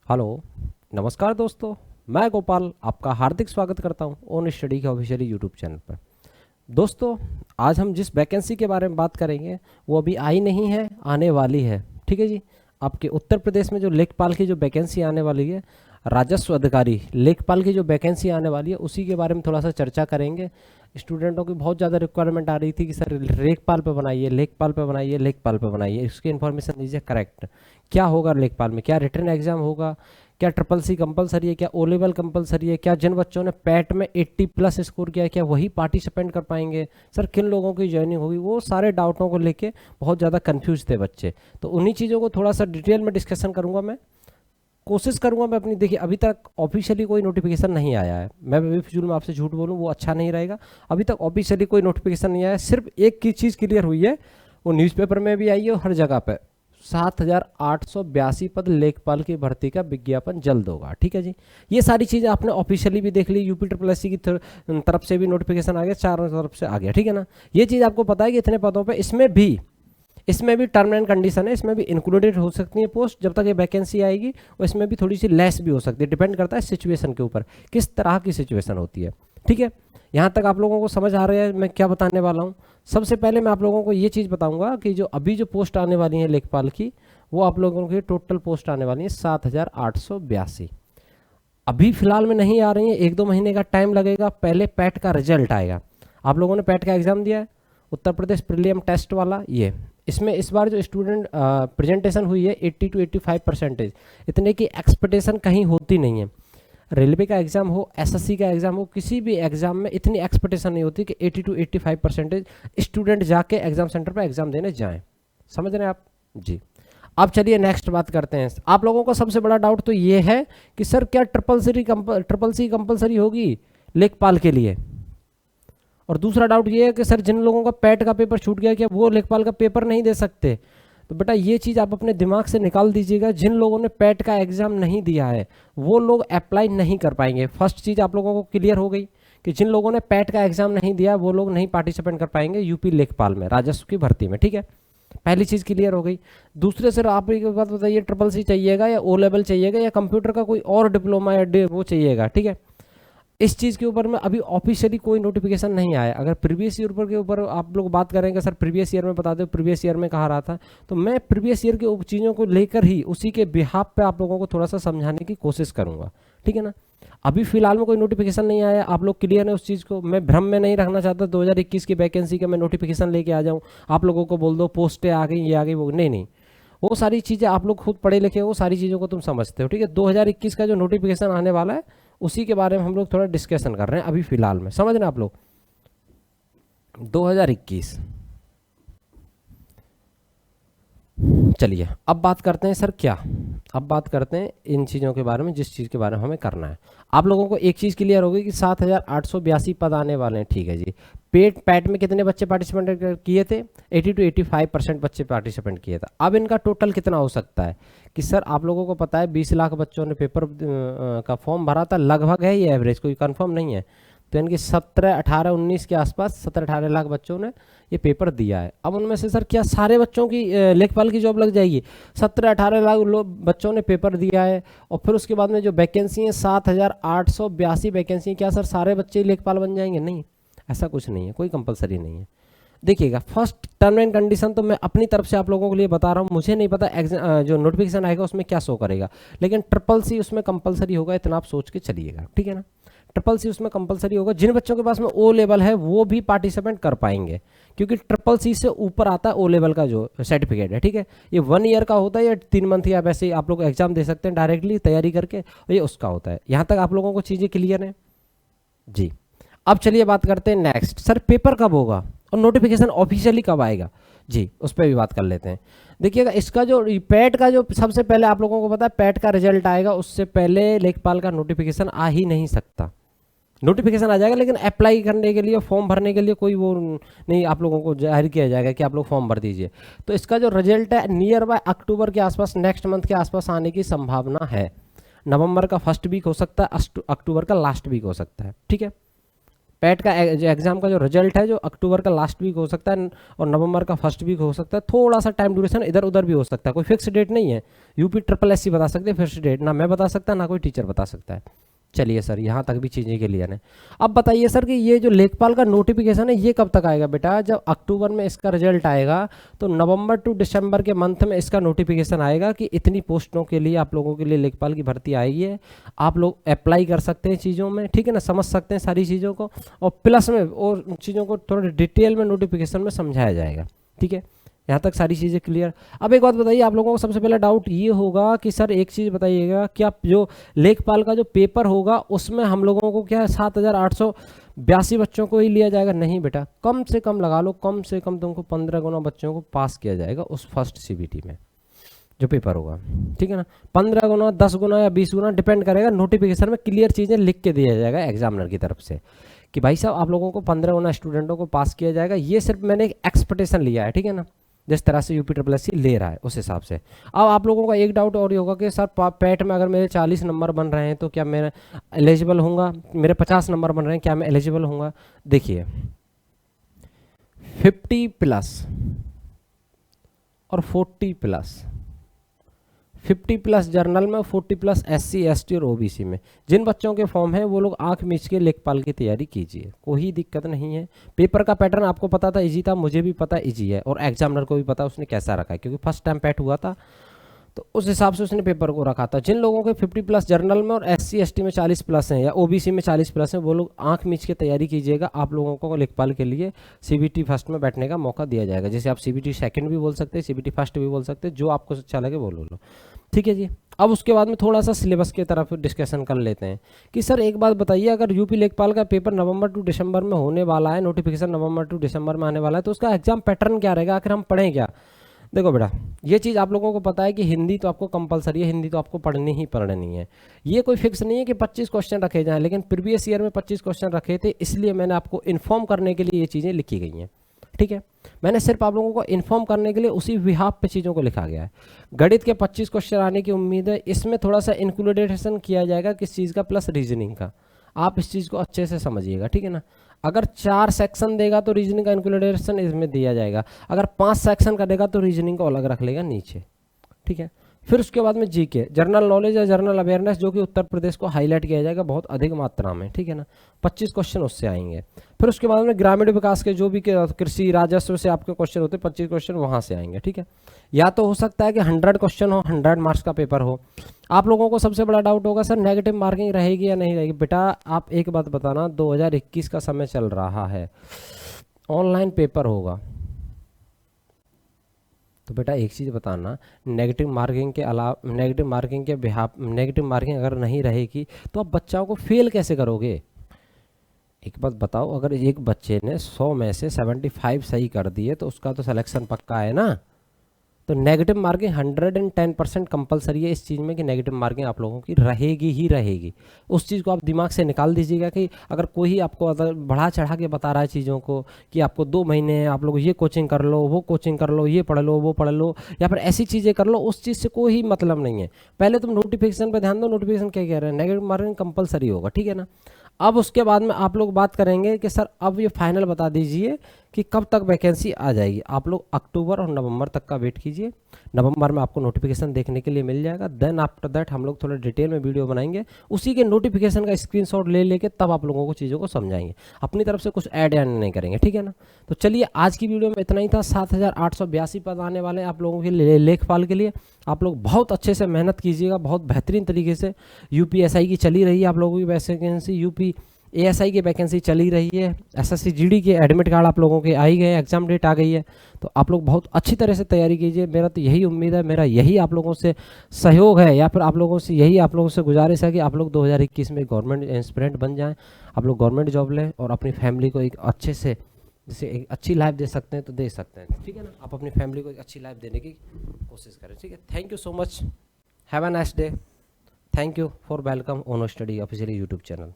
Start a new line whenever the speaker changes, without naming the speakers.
Hello. नमस्कार दोस्तों। मैं गोपाल आपका हार्दिक स्वागत करता हूं ओन स्टडी के ऑफिशियली यूट्यूब चैनल पर। दोस्तों, आज हम जिस वैकेंसी के बारे में बात करेंगे वो अभी आई नहीं है, आने वाली है। ठीक है जी। आपके उत्तर प्रदेश में जो लेखपाल की जो वैकेंसी आने वाली है, राजस्व अधिकारी लेखपाल की जो वैकेंसी आने वाली है, उसी के बारे में थोड़ा सा चर्चा करेंगे। स्टूडेंटों की बहुत ज़्यादा रिक्वायरमेंट आ रही थी कि सर लेखपाल पे बनाइए, लेखपाल पे बनाइए, लेखपाल पे बनाइए। इसकी इन्फॉर्मेशन दीजिए करेक्ट। क्या होगा लेखपाल में? क्या रिटर्न एग्जाम होगा? क्या ट्रिपल सी कंपलसरी है? क्या ओ लेवल कंपलसरी है? क्या जिन बच्चों ने पैट में 80 प्लस स्कोर किया है क्या वही पार्टिसिपेंट कर पाएंगे? सर किन लोगों की ज्वाइनिंग होगी? वो सारे डाउटों को लेके बहुत ज़्यादा कंफ्यूज थे बच्चे। तो उन्हीं चीज़ों को थोड़ा सा डिटेल में डिस्कशन करूंगा मैं। कोशिश करूंगा मैं अपनी। देखिए, अभी तक ऑफिशियली कोई नोटिफिकेशन नहीं आया है। मैं भी फिजूल में आपसे झूठ बोलूं वो अच्छा नहीं रहेगा। अभी तक ऑफिशियली कोई नोटिफिकेशन नहीं आया है। सिर्फ एक की चीज़ क्लियर हुई है, वो न्यूज़पेपर में भी आई है और हर जगह पे 7,882 पद लेखपाल की भर्ती का विज्ञापन जल्द होगा। ठीक है जी। ये सारी चीज़ें आपने ऑफिशियली भी देख ली। यूपी ट्रिपल एस सी की तरफ से भी नोटिफिकेशन आ गया, चारों तरफ से आ गया। ठीक है ना। ये चीज़ आपको पता है कि इतने पदों पे इसमें भी टर्म एंड कंडीशन है। इसमें भी इंक्लूडेड हो सकती है पोस्ट जब तक ये वैकेंसी आएगी, और इसमें भी थोड़ी सी लेस भी हो सकती है। डिपेंड करता है सिचुएशन के ऊपर, किस तरह की सिचुएशन होती है। ठीक है। यहाँ तक आप लोगों को समझ आ रहा है मैं क्या बताने वाला हूँ? सबसे पहले मैं आप लोगों को ये चीज़ बताऊंगा कि जो अभी जो पोस्ट आने वाली है लेखपाल की, वो आप लोगों की टोटल पोस्ट आने वाली है 7,882। अभी फिलहाल में नहीं आ रही है, 1-2 महीने का टाइम लगेगा। पहले पैट का रिजल्ट आएगा। आप लोगों ने पैट का एग्जाम दिया है, उत्तर प्रदेश प्रीलियम टेस्ट वाला। ये इसमें इस बार जो स्टूडेंट प्रेजेंटेशन हुई है 80 to 85%, इतने की एक्सपेक्टेशन कहीं होती नहीं है। रेलवे का एग्जाम हो, एसएससी का एग्जाम हो, किसी भी एग्जाम में इतनी एक्सपेक्टेशन नहीं होती कि 80 to 85% स्टूडेंट जाके एग्जाम सेंटर पर एग्जाम देने जाएं। समझ रहे हैं आप जी। अब चलिए नेक्स्ट बात करते हैं। आप लोगों को सबसे बड़ा डाउट तो ये है कि सर क्या ट्रिपल सी कंपलसरी होगी लेखपाल के लिए? और दूसरा डाउट ये है कि सर जिन लोगों का पैट का पेपर छूट गया क्या वो लेखपाल का पेपर नहीं दे सकते? तो बेटा ये चीज़ आप अपने दिमाग से निकाल दीजिएगा। जिन लोगों ने पैट का एग्जाम नहीं दिया है वो लोग अप्लाई नहीं कर पाएंगे। फर्स्ट चीज़ आप लोगों को क्लियर हो गई कि जिन लोगों ने पैट का एग्जाम नहीं दिया वो लोग नहीं पार्टिसिपेट कर पाएंगे यूपी लेखपाल में, राजस्व की भर्ती में। ठीक है, पहली चीज़ क्लियर हो गई। दूसरे सर आप एक बात बताइए, ट्रिपल सी चाहिएगा या ओ लेवल चाहिएगा या कंप्यूटर का कोई और डिप्लोमा या वो चाहिएगा? ठीक है, इस चीज़ के ऊपर में अभी ऑफिशियली कोई नोटिफिकेशन नहीं आया। अगर प्रीवियस ईयर के ऊपर आप लोग बात करेंगे, सर प्रीवियस ईयर में बता दो प्रीवियस ईयर में कहा रहा था, तो मैं प्रीवियस ईयर के चीज़ों को लेकर ही उसी के बिहाफ पे आप लोगों को थोड़ा सा समझाने की कोशिश करूंगा। ठीक है ना। अभी फिलहाल में कोई नोटिफिकेशन नहीं आया, आप लोग क्लियर है उस चीज़ को। मैं भ्रम में नहीं रखना चाहता 2021 की वैकेंसी का मैं नोटिफिकेशन लेके आ जाऊँ, आप लोगों को बोल दो पोस्टें आ गई, ये आ गई, वो नहीं नहीं। वो सारी चीज़ें आप लोग खुद पढ़े लिखे हो, वो सारी चीज़ों को तुम समझते हो। ठीक है, 2021 का जो नोटिफिकेशन आने वाला है उसी के बारे में हम लोग थोड़ा डिस्कशन कर रहे हैं अभी फिलहाल में। समझ रहे हैं आप लोग? 2021। चलिए अब बात करते हैं सर क्या, अब बात करते हैं इन चीज़ों के बारे में जिस चीज़ के बारे में हमें करना है। आप लोगों को एक चीज़ क्लियर होगी कि 7,882 पद आने वाले हैं। ठीक है जी। पैट में कितने बच्चे पार्टिसिपेंट किए थे? 80 to 85% बच्चे पार्टिसिपेंट किए थे। अब इनका टोटल कितना हो सकता है कि सर आप लोगों को पता है 20 लाख बच्चों ने पेपर का फॉर्म भरा था, लगभग है ये एवरेज, कोई कंफर्म नहीं है। तो इनकी 17, 18, 19 के आसपास 17-18 लाख बच्चों ने ये पेपर दिया है। अब उनमें से सर क्या सारे बच्चों की लेखपाल की जॉब लग जाएगी? 17-18 लाख लोग बच्चों ने पेपर दिया है, और फिर उसके बाद में जो वैकेंसी है 7,882 वैकेंसी, क्या सर सारे बच्चे लेखपाल बन जाएंगे? नहीं, ऐसा कुछ नहीं है, कोई कंपलसरी नहीं है। देखिएगा, फर्स्ट टर्म एंड कंडीशन तो मैं अपनी तरफ से आप लोगों के लिए बता रहा हूँ। मुझे नहीं पता जो नोटिफिकेशन आएगा उसमें क्या शो करेगा, लेकिन ट्रिपल सी उसमें कंपलसरी होगा, इतना आप सोच के चलिएगा। ठीक है ना। ट्रिपल सी उसमें कंपलसरी होगा। जिन बच्चों के पास में ओ लेवल है वो भी पार्टिसिपेट कर पाएंगे, क्योंकि ट्रिपल सी से ऊपर आता है ओ लेवल का जो सर्टिफिकेट है। ठीक है, ये 1 ईयर का होता है या 3 मंथ, या वैसे ही आप लोग एग्जाम दे सकते हैं डायरेक्टली तैयारी करके, और ये उसका होता है। यहाँ तक आप लोगों को चीज़ें क्लियर हैं जी। अब चलिए बात करते हैं नेक्स्ट, सर पेपर कब होगा और नोटिफिकेशन ऑफिशियली कब आएगा जी, उस पर भी बात कर लेते हैं। देखिएगा, इसका जो पैट का जो सबसे पहले आप लोगों को पता है पैट का रिजल्ट आएगा, उससे पहले लेखपाल का नोटिफिकेशन आ ही नहीं सकता। नोटिफिकेशन आ जाएगा लेकिन अप्लाई करने के लिए, फॉर्म भरने के लिए कोई वो नहीं आप लोगों को जाहिर किया जाएगा कि आप लोग फॉर्म भर दीजिए। तो इसका जो रिजल्ट है नियर बाय अक्टूबर के आसपास, नेक्स्ट मंथ के आसपास आने की संभावना है। नवंबर का फर्स्ट वीक हो सकता है, अक्टूबर का लास्ट वीक हो सकता है। ठीक है, पैट का एग्जाम का जो रिजल्ट है जो अक्टूबर का लास्ट वीक हो सकता है और नवंबर का फर्स्ट वीक हो सकता है, थोड़ा सा टाइम ड्यूरेशन इधर उधर भी हो सकता है, कोई फिक्स डेट नहीं है। यूपी ट्रिपल एससी बता सकते हैं फिक्स डेट, ना मैं बता सकता ना कोई टीचर बता सकता है। चलिए सर, यहाँ तक भी चीज़ें क्लियर हैं। अब बताइए सर कि ये जो लेखपाल का नोटिफिकेशन है ये कब तक आएगा बेटा? जब अक्टूबर में इसका रिजल्ट आएगा तो नवंबर टू दिसंबर के मंथ में इसका नोटिफिकेशन आएगा कि इतनी पोस्टों के लिए आप लोगों के लिए लेखपाल की भर्ती आएगी है, आप लोग अप्लाई कर सकते हैं चीज़ों में, ठीक है ना, समझ सकते हैं सारी चीज़ों को, और प्लस में और चीज़ों को थोड़ा डिटेल में नोटिफिकेशन में समझाया जाएगा, ठीक है। यहाँ तक सारी चीज़ें क्लियर। अब एक बात बताइए, आप लोगों को सबसे पहला डाउट ये होगा कि सर एक चीज़ बताइएगा, क्या जो लेखपाल का जो पेपर होगा उसमें हम लोगों को क्या 7,882 बच्चों को ही लिया जाएगा? नहीं बेटा, कम से कम लगा लो, कम से कम तुमको 15 गुना बच्चों को पास किया जाएगा उस फर्स्ट सीबीटी में जो पेपर होगा, ठीक है ना। 15 गुना, 10 गुना या 20 गुना डिपेंड करेगा, नोटिफिकेशन में क्लियर चीज़ें लिख के दिया जाएगा एग्जामिनर की तरफ से कि भाई साहब आप लोगों को 15 गुना स्टूडेंटों को पास किया जाएगा। ये सिर्फ मैंने एक एक्सपेक्टेशन लिया है, ठीक है ना, जिस तरह से यूपी ट्रिपल एससी ले रहा है उस हिसाब से। अब आप लोगों का एक डाउट और ही होगा कि सर पैट में अगर मेरे 40 नंबर बन रहे हैं तो क्या मैं एलिजिबल होऊंगा? मेरे 50 नंबर बन रहे हैं, क्या मैं एलिजिबल होऊंगा? देखिए 50+ और 40+, 50+ जर्नल में, 40+ SC ST और OBC में जिन बच्चों के फॉर्म हैं वो लोग आंख मीच के लेखपाल की तैयारी कीजिए, कोई दिक्कत नहीं है। पेपर का पैटर्न आपको पता था इजी था, मुझे भी पता इजी है, और एग्जामिनर को भी पता उसने कैसा रखा है, क्योंकि फर्स्ट टाइम पैट हुआ था तो उस हिसाब से उसने पेपर को रखा था। जिन लोगों के 50+ जर्नल में और SC ST में 40+ हैं या OBC में 40+ हैं, वो लोग आंख मीच के तैयारी कीजिएगा, आप लोगों को लेखपाल के लिए CBT फर्स्ट में बैठने का मौका दिया जाएगा। जैसे आप CBT सेकंड भी बोल सकते हैं, CBT फर्स्ट भी बोल सकते हैं, जो आपको अच्छा लगे बोल लो, ठीक है जी। अब उसके बाद में थोड़ा सा सिलेबस की तरफ डिस्कशन कर लेते हैं कि सर एक बात बताइए, अगर यूपी लेखपाल का पेपर नवंबर टू दिसंबर में होने वाला है, नोटिफिकेशन नवंबर टू दिसंबर में आने वाला है, तो उसका एग्जाम पैटर्न क्या रहेगा, आखिर हम पढ़ें क्या? देखो बेटा, ये चीज़ आप लोगों को पता है कि हिंदी तो आपको कंपलसरी है, हिंदी तो आपको पढ़नी ही पढ़नी है। ये कोई फिक्स नहीं है कि 25 क्वेश्चन रखे जाएं, लेकिन प्रीवियस ईयर में 25 क्वेश्चन रखे थे, इसलिए मैंने आपको इन्फॉर्म करने के लिए ये चीज़ें लिखी गई हैं, ठीक है। मैंने सिर्फ आप लोगों को इन्फॉर्म करने के लिए उसी विहाब पे चीज़ों को लिखा गया है। गणित के 25 क्वेश्चन आने की उम्मीद है, इसमें थोड़ा सा इंक्लूडेशन किया जाएगा किस चीज़ का, प्लस रीजनिंग का। आप इस चीज़ को अच्छे से समझिएगा, ठीक है ना। अगर 4 सेक्शन देगा तो रीजनिंग का इंक्लूडेशन इसमें दिया जाएगा, अगर 5 सेक्शन का देगा तो रीजनिंग को अलग रख लेगा नीचे, ठीक है। फिर उसके बाद में जीके, जनरल नॉलेज या जनरल अवेयरनेस, जो कि उत्तर प्रदेश को हाईलाइट किया जाएगा बहुत अधिक मात्रा में, ठीक है ना, 25 क्वेश्चन उससे आएंगे। फिर उसके बाद में ग्रामीण विकास के जो भी कृषि राजस्व से आपके क्वेश्चन होते हैं, 25 क्वेश्चन वहाँ से आएंगे, ठीक है। या तो हो सकता है कि 100 क्वेश्चन हो, 100 मार्क्स का पेपर हो। आप लोगों को सबसे बड़ा डाउट होगा सर नेगेटिव मार्किंग रहेगी या नहीं रहेगी? बेटा आप एक बात बताना, 2021 का समय चल रहा है, ऑनलाइन पेपर होगा, तो बेटा एक चीज़ बताना, नेगेटिव मार्किंग के अलावा, नेगेटिव मार्किंग के बिहाफ, नेगेटिव मार्किंग अगर नहीं रहेगी तो आप बच्चों को फेल कैसे करोगे? एक बात बताओ, अगर एक बच्चे ने 100 में से 75 सही कर दिए तो उसका तो सिलेक्शन पक्का है ना। तो नेगेटिव मार्किंग 110% कंपलसरी है इस चीज़ में कि नेगेटिव मार्किंग आप लोगों की रहेगी ही रहेगी। उस चीज़ को आप दिमाग से निकाल दीजिएगा कि अगर कोई आपको अगर बढ़ा चढ़ा के बता रहा है चीज़ों को कि आपको 2 महीने हैं, आप लोग ये कोचिंग कर लो, वो कोचिंग कर लो, ये पढ़ लो, वो पढ़ लो, या फिर ऐसी चीज़ें कर लो, उस चीज़ से कोई मतलब नहीं है। पहले तुम नोटिफिकेशन पर ध्यान दो, नोटिफिकेशन क्या कह रहे हैं, नेगेटिव मार्किंग कंपलसरी होगा, ठीक है ना। अब उसके बाद में आप लोग बात करेंगे कि सर अब ये फाइनल बता दीजिए कि कब तक वैकेंसी आ जाएगी। आप लोग अक्टूबर और नवंबर तक का वेट कीजिए, नवंबर में आपको नोटिफिकेशन देखने के लिए मिल जाएगा। देन आफ्टर दैट हम लोग थोड़ा डिटेल में वीडियो बनाएंगे, उसी के नोटिफिकेशन का स्क्रीनशॉट ले लेके तब आप लोगों को चीज़ों को समझाएंगे, अपनी तरफ से कुछ ऐड नहीं करेंगे, ठीक है ना। तो चलिए आज की वीडियो में इतना ही था। 7,882 पद आने वाले हैं आप लोगों के लिए लेखपाल के लिए। आप लोग बहुत अच्छे से मेहनत कीजिएगा, बहुत बेहतरीन तरीके से। यूपीएसआई की चली रही है आप लोगों की वैकेंसी, यूपी एएसआई की वैकेंसी चली रही है, एसएससी जीडी के एडमिट कार्ड आप लोगों के आ ही गए, एग्जाम डेट आ गई है। तो आप लोग बहुत अच्छी तरह से तैयारी कीजिए, मेरा तो यही उम्मीद है, मेरा यही आप लोगों से सहयोग है, या फिर आप लोगों से यही आप लोगों से गुजारिश है कि आप लोग 2021 में गवर्नमेंट एस्पिरेंट बन जाएं, आप लोग गवर्नमेंट जॉब लें और अपनी फैमिली को एक अच्छे से, जैसे एक अच्छी लाइफ दे सकते हैं तो दे सकते हैं, ठीक है ना। आप अपनी फैमिली को एक अच्छी लाइफ देने की कोशिश करें, ठीक है। Thank you so much, have a nice day, thank you for welcome on study official YouTube channel.